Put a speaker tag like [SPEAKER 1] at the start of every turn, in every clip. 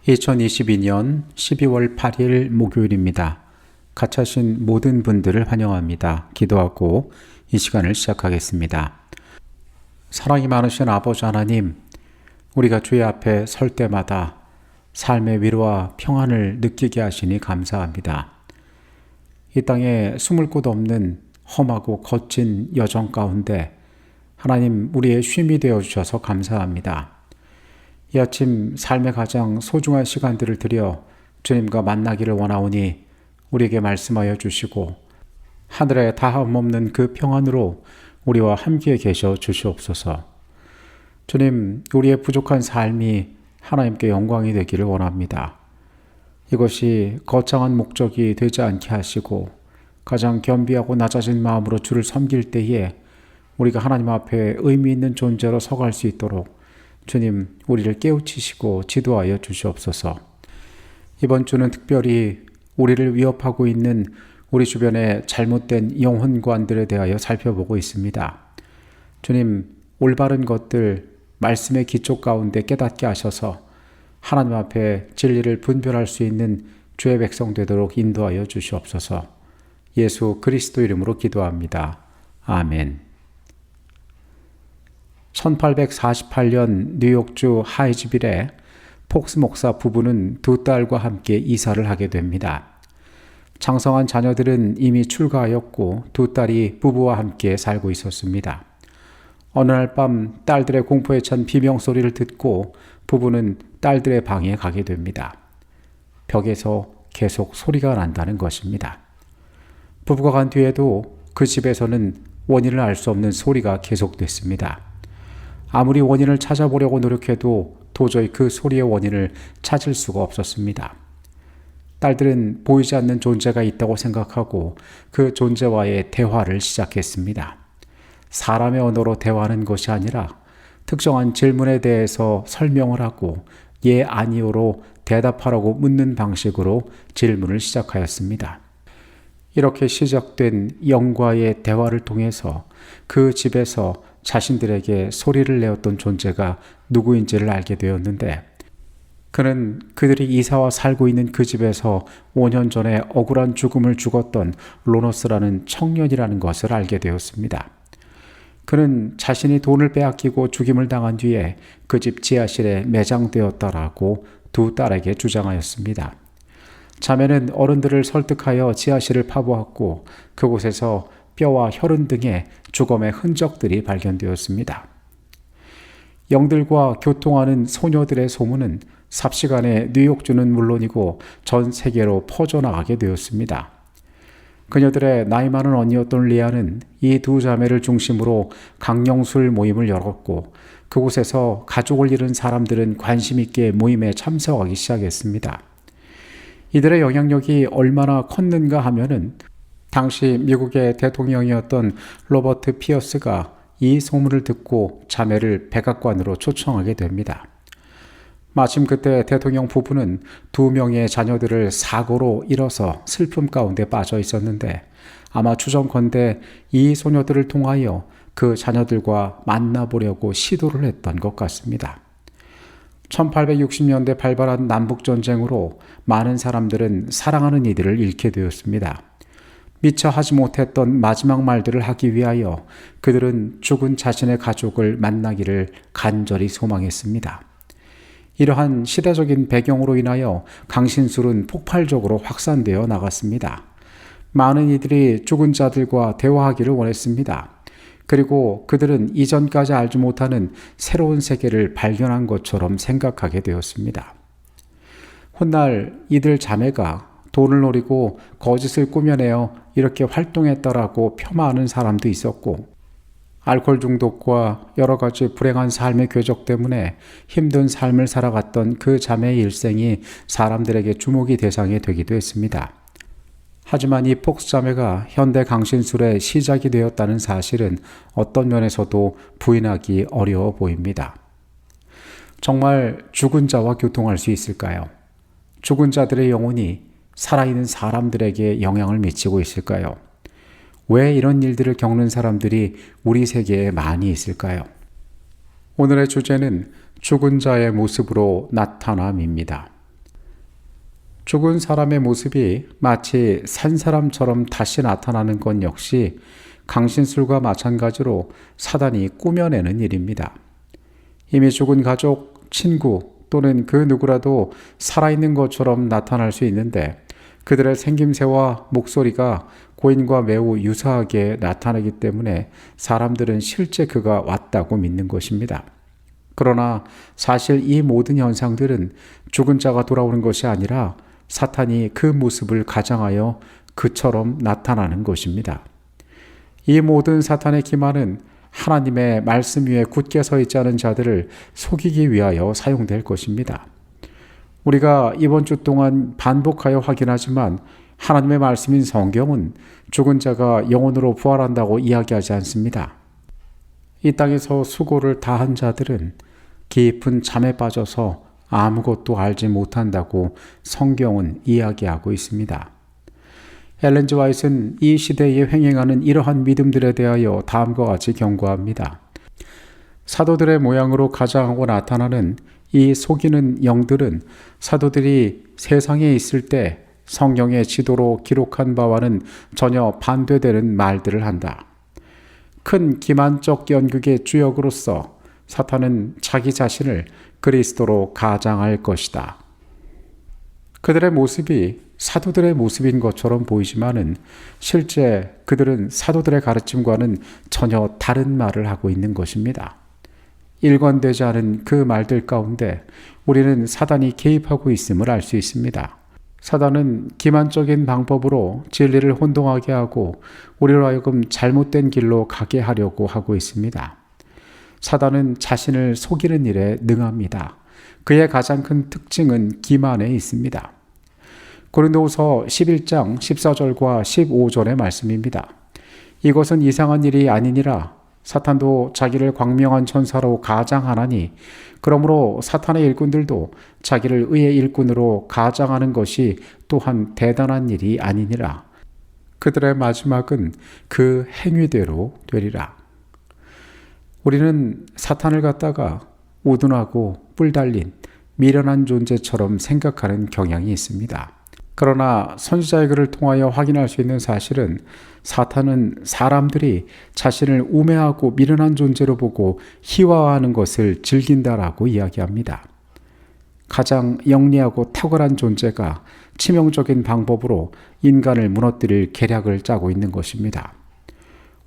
[SPEAKER 1] 2022년 12월 8일 목요일입니다. 같이 하신 모든 분들을 환영합니다. 기도하고 이 시간을 시작하겠습니다. 사랑이 많으신 아버지 하나님, 우리가 주의 앞에 설 때마다 삶의 위로와 평안을 느끼게 하시니 감사합니다. 이 땅에 숨을 곳 없는 험하고 거친 여정 가운데 하나님 우리의 쉼이 되어주셔서 감사합니다. 이 아침 삶의 가장 소중한 시간들을 들여 주님과 만나기를 원하오니 우리에게 말씀하여 주시고 하늘에 다함없는 그 평안으로 우리와 함께 계셔 주시옵소서. 주님, 우리의 부족한 삶이 하나님께 영광이 되기를 원합니다. 이것이 거창한 목적이 되지 않게 하시고 가장 겸비하고 낮아진 마음으로 주를 섬길 때에 우리가 하나님 앞에 의미 있는 존재로 서갈 수 있도록 주님, 우리를 깨우치시고 지도하여 주시옵소서. 이번 주는 특별히 우리를 위협하고 있는 우리 주변의 잘못된 영혼관들에 대하여 살펴보고 있습니다. 주님, 올바른 것들 말씀의 기초 가운데 깨닫게 하셔서 하나님 앞에 진리를 분별할 수 있는 주의 백성 되도록 인도하여 주시옵소서. 예수 그리스도 이름으로 기도합니다. 아멘. 1848년 뉴욕주 하이즈빌에 폭스 목사 부부는 두 딸과 함께 이사를 하게 됩니다. 장성한 자녀들은 이미 출가하였고 두 딸이 부부와 함께 살고 있었습니다. 어느 날 밤 딸들의 공포에 찬 비명소리를 듣고 부부는 딸들의 방에 가게 됩니다. 벽에서 계속 소리가 난다는 것입니다. 부부가 간 뒤에도 그 집에서는 원인을 알 수 없는 소리가 계속됐습니다. 아무리 원인을 찾아보려고 노력해도 도저히 그 소리의 원인을 찾을 수가 없었습니다. 딸들은 보이지 않는 존재가 있다고 생각하고 그 존재와의 대화를 시작했습니다. 사람의 언어로 대화하는 것이 아니라 특정한 질문에 대해서 설명을 하고 예, 아니요로 대답하라고 묻는 방식으로 질문을 시작하였습니다. 이렇게 시작된 영과의 대화를 통해서 그 집에서 자신들에게 소리를 내었던 존재가 누구인지를 알게 되었는데, 그는 그들이 이사와 살고 있는 그 집에서 5년 전에 억울한 죽음을 죽었던 로너스라는 청년이라는 것을 알게 되었습니다. 그는 자신이 돈을 빼앗기고 죽임을 당한 뒤에 그 집 지하실에 매장되었다라고 두 딸에게 주장하였습니다. 자매는 어른들을 설득하여 지하실을 파보았고 그곳에서 뼈와 혈흔 등의 죽음의 흔적들이 발견되었습니다. 영들과 교통하는 소녀들의 소문은 삽시간에 뉴욕주는 물론이고 전 세계로 퍼져나가게 되었습니다. 그녀들의 나이 많은 언니였던 리아는 이 두 자매를 중심으로 강령술 모임을 열었고 그곳에서 가족을 잃은 사람들은 관심 있게 모임에 참석하기 시작했습니다. 이들의 영향력이 얼마나 컸는가 하면은 당시 미국의 대통령이었던 로버트 피어스가 이 소문을 듣고 자매를 백악관으로 초청하게 됩니다. 마침 그때 대통령 부부는 두 명의 자녀들을 사고로 잃어서 슬픔 가운데 빠져 있었는데 아마 추정컨대 이 소녀들을 통하여 그 자녀들과 만나보려고 시도를 했던 것 같습니다. 1860년대 발발한 남북전쟁으로 많은 사람들은 사랑하는 이들을 잃게 되었습니다. 미처 하지 못했던 마지막 말들을 하기 위하여 그들은 죽은 자신의 가족을 만나기를 간절히 소망했습니다. 이러한 시대적인 배경으로 인하여 강신술은 폭발적으로 확산되어 나갔습니다. 많은 이들이 죽은 자들과 대화하기를 원했습니다. 그리고 그들은 이전까지 알지 못하는 새로운 세계를 발견한 것처럼 생각하게 되었습니다. 훗날 이들 자매가 돈을 노리고 거짓을 꾸며내어 이렇게 활동했다라고 폄하하는 사람도 있었고, 알코올 중독과 여러 가지 불행한 삶의 궤적 때문에 힘든 삶을 살아갔던 그 자매의 일생이 사람들에게 주목의 대상이 되기도 했습니다. 하지만 이 폭스 자매가 현대 강신술의 시작이 되었다는 사실은 어떤 면에서도 부인하기 어려워 보입니다. 정말 죽은 자와 교통할 수 있을까요? 죽은 자들의 영혼이 살아있는 사람들에게 영향을 미치고 있을까요? 왜 이런 일들을 겪는 사람들이 우리 세계에 많이 있을까요? 오늘의 주제는 죽은 자의 모습으로 나타남입니다. 죽은 사람의 모습이 마치 산 사람처럼 다시 나타나는 것 역시 강신술과 마찬가지로 사단이 꾸며내는 일입니다. 이미 죽은 가족, 친구 또는 그 누구라도 살아있는 것처럼 나타날 수 있는데 그들의 생김새와 목소리가 고인과 매우 유사하게 나타나기 때문에 사람들은 실제 그가 왔다고 믿는 것입니다. 그러나 사실 이 모든 현상들은 죽은 자가 돌아오는 것이 아니라 사탄이 그 모습을 가장하여 그처럼 나타나는 것입니다. 이 모든 사탄의 기만은 하나님의 말씀 위에 굳게 서 있지 않은 자들을 속이기 위하여 사용될 것입니다. 우리가 이번 주 동안 반복하여 확인하지만 하나님의 말씀인 성경은 죽은 자가 영혼으로 부활한다고 이야기하지 않습니다. 이 땅에서 수고를 다한 자들은 깊은 잠에 빠져서 아무것도 알지 못한다고 성경은 이야기하고 있습니다. 엘렌 G. 화이트는 이 시대에 횡행하는 이러한 믿음들에 대하여 다음과 같이 경고합니다. 사도들의 모양으로 가장하고 나타나는 이 속이는 영들은 사도들이 세상에 있을 때 성경의 지도로 기록한 바와는 전혀 반대되는 말들을 한다. 큰 기만적 연극의 주역으로서 사탄은 자기 자신을 그리스도로 가장할 것이다. 그들의 모습이 사도들의 모습인 것처럼 보이지만은 실제 그들은 사도들의 가르침과는 전혀 다른 말을 하고 있는 것입니다. 일관되지 않은 그 말들 가운데 우리는 사단이 개입하고 있음을 알 수 있습니다. 사단은 기만적인 방법으로 진리를 혼동하게 하고 우리로 하여금 잘못된 길로 가게 하려고 하고 있습니다. 사단은 자신을 속이는 일에 능합니다. 그의 가장 큰 특징은 기만에 있습니다. 고린도후서 11장 14절과 15절의 말씀입니다. 이것은 이상한 일이 아니니라. 사탄도 자기를 광명한 천사로 가장하나니 그러므로 사탄의 일꾼들도 자기를 의의 일꾼으로 가장하는 것이 또한 대단한 일이 아니니라. 그들의 마지막은 그 행위대로 되리라. 우리는 사탄을 갖다가 우둔하고 뿔달린 미련한 존재처럼 생각하는 경향이 있습니다. 그러나 선지자의 글을 통하여 확인할 수 있는 사실은 사탄은 사람들이 자신을 우매하고 미련한 존재로 보고 희화화하는 것을 즐긴다라고 이야기합니다. 가장 영리하고 탁월한 존재가 치명적인 방법으로 인간을 무너뜨릴 계략을 짜고 있는 것입니다.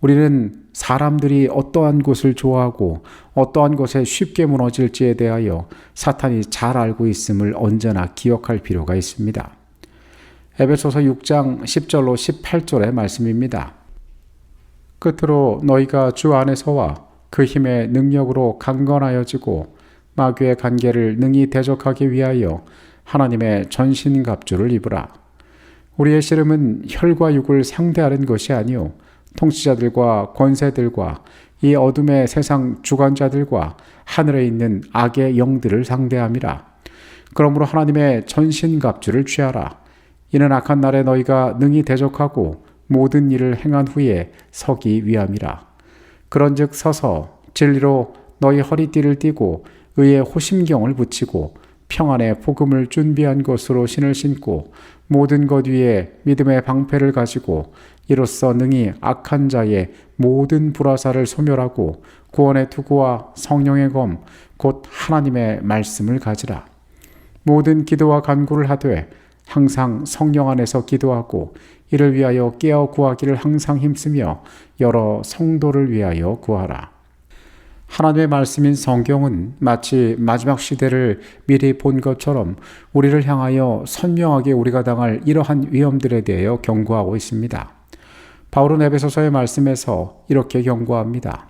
[SPEAKER 1] 우리는 사람들이 어떠한 것을 좋아하고 어떠한 것에 쉽게 무너질지에 대하여 사탄이 잘 알고 있음을 언제나 기억할 필요가 있습니다. 에베소서 6장 10절로 18절의 말씀입니다. 끝으로 너희가 주 안에서와 그 힘의 능력으로 강건하여지고 마귀의 관계를 능히 대적하기 위하여 하나님의 전신갑주를 입으라. 우리의 씨름은 혈과 육을 상대하는 것이 아니요 통치자들과 권세들과 이 어둠의 세상 주관자들과 하늘에 있는 악의 영들을 상대함이라. 그러므로 하나님의 전신갑주를 취하라. 이는 악한 날에 너희가 능히 대적하고 모든 일을 행한 후에 서기 위함이라. 그런즉 서서 진리로 너희 허리띠를 띠고 의의 호심경을 붙이고 평안의 복음을 준비한 것으로 신을 신고 모든 것 위에 믿음의 방패를 가지고 이로써 능히 악한 자의 모든 불화살을 소멸하고 구원의 투구와 성령의 검 곧 하나님의 말씀을 가지라. 모든 기도와 간구를 하되 항상 성령 안에서 기도하고 이를 위하여 깨어 구하기를 항상 힘쓰며 여러 성도를 위하여 구하라. 하나님의 말씀인 성경은 마치 마지막 시대를 미리 본 것처럼 우리를 향하여 선명하게 우리가 당할 이러한 위험들에 대하여 경고하고 있습니다. 바울은 에베소서의 말씀에서 이렇게 경고합니다.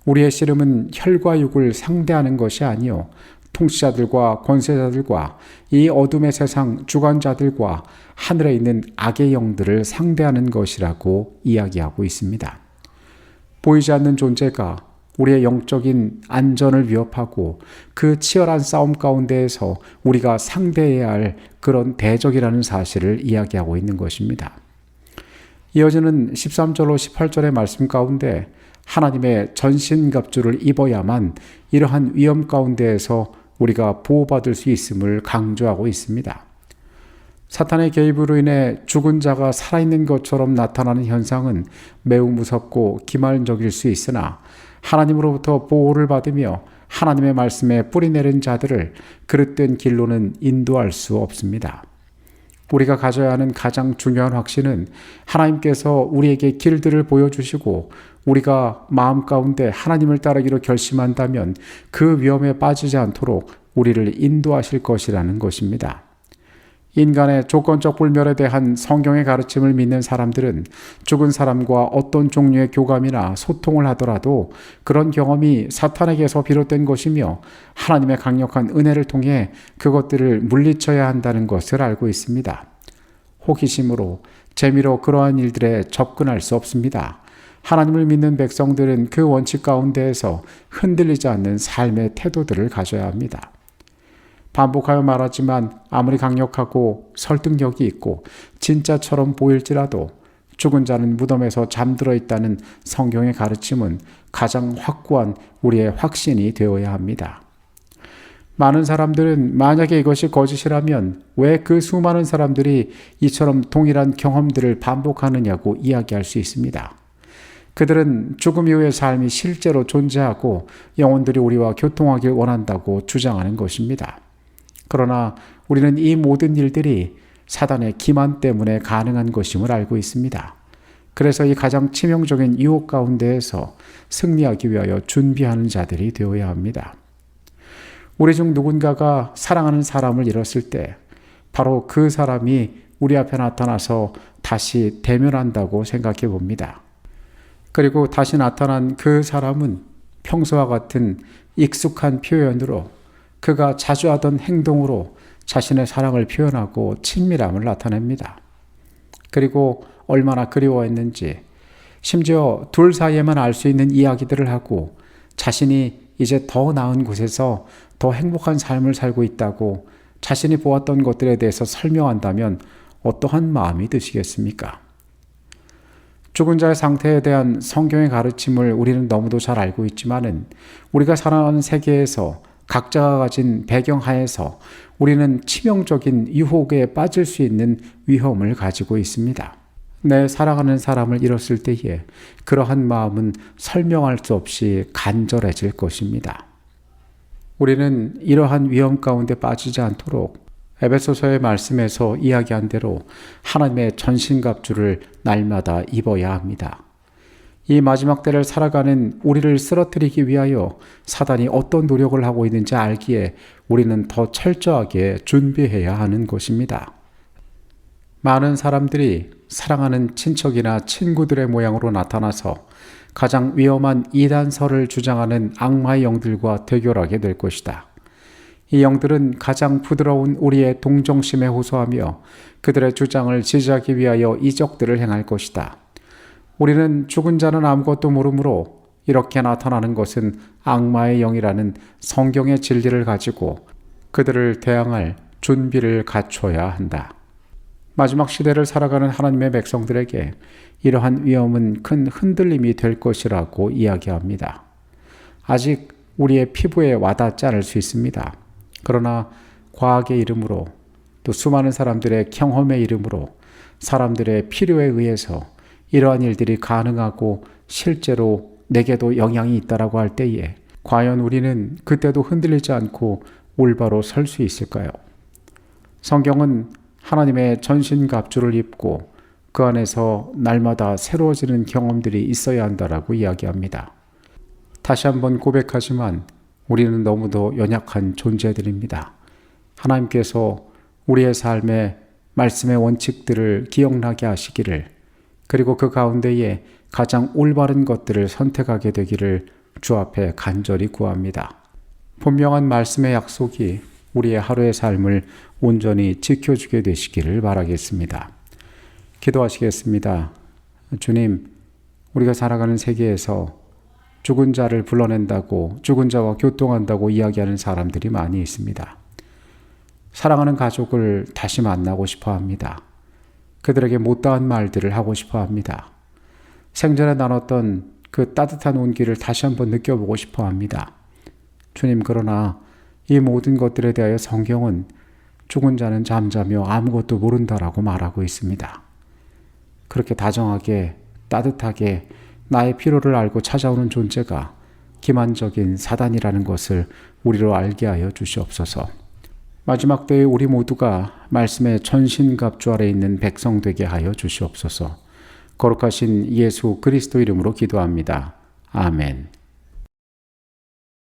[SPEAKER 1] 우리의 씨름은 혈과 육을 상대하는 것이 아니요 통치자들과 권세자들과 이 어둠의 세상 주관자들과 하늘에 있는 악의 영들을 상대하는 것이라고 이야기하고 있습니다. 보이지 않는 존재가 우리의 영적인 안전을 위협하고 그 치열한 싸움 가운데에서 우리가 상대해야 할 그런 대적이라는 사실을 이야기하고 있는 것입니다. 이어지는 13절로 18절의 말씀 가운데 하나님의 전신갑주를 입어야만 이러한 위험 가운데에서 우리가 보호받을 수 있음을 강조하고 있습니다. 사탄의 개입으로 인해 죽은 자가 살아있는 것처럼 나타나는 현상은 매우 무섭고 기만적일 수 있으나 하나님으로부터 보호를 받으며 하나님의 말씀에 뿌리내린 자들을 그릇된 길로는 인도할 수 없습니다. 우리가 가져야 하는 가장 중요한 확신은 하나님께서 우리에게 길들을 보여주시고 우리가 마음 가운데 하나님을 따르기로 결심한다면 그 위험에 빠지지 않도록 우리를 인도하실 것이라는 것입니다. 인간의 조건적 불멸에 대한 성경의 가르침을 믿는 사람들은 죽은 사람과 어떤 종류의 교감이나 소통을 하더라도 그런 경험이 사탄에게서 비롯된 것이며 하나님의 강력한 은혜를 통해 그것들을 물리쳐야 한다는 것을 알고 있습니다. 호기심으로, 재미로 그러한 일들에 접근할 수 없습니다. 하나님을 믿는 백성들은 그 원칙 가운데에서 흔들리지 않는 삶의 태도들을 가져야 합니다. 반복하여 말하지만 아무리 강력하고 설득력이 있고 진짜처럼 보일지라도 죽은 자는 무덤에서 잠들어 있다는 성경의 가르침은 가장 확고한 우리의 확신이 되어야 합니다. 많은 사람들은 만약에 이것이 거짓이라면 왜 그 수많은 사람들이 이처럼 동일한 경험들을 반복하느냐고 이야기할 수 있습니다. 그들은 죽음 이후의 삶이 실제로 존재하고 영혼들이 우리와 교통하길 원한다고 주장하는 것입니다. 그러나 우리는 이 모든 일들이 사단의 기만 때문에 가능한 것임을 알고 있습니다. 그래서 이 가장 치명적인 유혹 가운데에서 승리하기 위하여 준비하는 자들이 되어야 합니다. 우리 중 누군가가 사랑하는 사람을 잃었을 때 바로 그 사람이 우리 앞에 나타나서 다시 대면한다고 생각해 봅니다. 그리고 다시 나타난 그 사람은 평소와 같은 익숙한 표현으로 그가 자주 하던 행동으로 자신의 사랑을 표현하고 친밀함을 나타냅니다. 그리고 얼마나 그리워했는지, 심지어 둘 사이에만 알 수 있는 이야기들을 하고 자신이 이제 더 나은 곳에서 더 행복한 삶을 살고 있다고 자신이 보았던 것들에 대해서 설명한다면 어떠한 마음이 드시겠습니까? 죽은 자의 상태에 대한 성경의 가르침을 우리는 너무도 잘 알고 있지만은 우리가 살아가는 세계에서 각자가 가진 배경 하에서 우리는 치명적인 유혹에 빠질 수 있는 위험을 가지고 있습니다. 내 사랑하는 사람을 잃었을 때에 그러한 마음은 설명할 수 없이 간절해질 것입니다. 우리는 이러한 위험 가운데 빠지지 않도록 에베소서의 말씀에서 이야기한 대로 하나님의 전신갑주를 날마다 입어야 합니다. 이 마지막 때를 살아가는 우리를 쓰러뜨리기 위하여 사단이 어떤 노력을 하고 있는지 알기에 우리는 더 철저하게 준비해야 하는 것입니다. 많은 사람들이 사랑하는 친척이나 친구들의 모양으로 나타나서 가장 위험한 이단설을 주장하는 악마의 영들과 대결하게 될 것이다. 이 영들은 가장 부드러운 우리의 동정심에 호소하며 그들의 주장을 지지하기 위하여 이적들을 행할 것이다. 우리는 죽은 자는 아무것도 모르므로 이렇게 나타나는 것은 악마의 영이라는 성경의 진리를 가지고 그들을 대항할 준비를 갖춰야 한다. 마지막 시대를 살아가는 하나님의 백성들에게 이러한 위험은 큰 흔들림이 될 것이라고 이야기합니다. 아직 우리의 피부에 와닿지 않을 수 있습니다. 그러나 과학의 이름으로 또 수많은 사람들의 경험의 이름으로 사람들의 필요에 의해서 이러한 일들이 가능하고 실제로 내게도 영향이 있다라고 할 때에 과연 우리는 그때도 흔들리지 않고 올바로 설 수 있을까요? 성경은 하나님의 전신갑주를 입고 그 안에서 날마다 새로워지는 경험들이 있어야 한다라고 이야기합니다. 다시 한번 고백하지만 우리는 너무도 연약한 존재들입니다. 하나님께서 우리의 삶에 말씀의 원칙들을 기억나게 하시기를, 그리고 그 가운데에 가장 올바른 것들을 선택하게 되기를 주 앞에 간절히 구합니다. 분명한 말씀의 약속이 우리의 하루의 삶을 온전히 지켜주게 되시기를 바라겠습니다. 기도하시겠습니다. 주님, 우리가 살아가는 세계에서 죽은 자를 불러낸다고, 죽은 자와 교통한다고 이야기하는 사람들이 많이 있습니다. 사랑하는 가족을 다시 만나고 싶어 합니다. 그들에게 못다한 말들을 하고 싶어 합니다. 생전에 나눴던 그 따뜻한 온기를 다시 한번 느껴보고 싶어 합니다. 주님, 그러나 이 모든 것들에 대하여 성경은 죽은 자는 잠자며 아무것도 모른다라고 말하고 있습니다. 그렇게 다정하게 따뜻하게 나의 필요를 알고 찾아오는 존재가 기만적인 사단이라는 것을 우리로 알게 하여 주시옵소서. 마지막 때에 우리 모두가 말씀의 천신갑주 아래 있는 백성 되게 하여 주시옵소서. 거룩하신 예수 그리스도 이름으로 기도합니다. 아멘.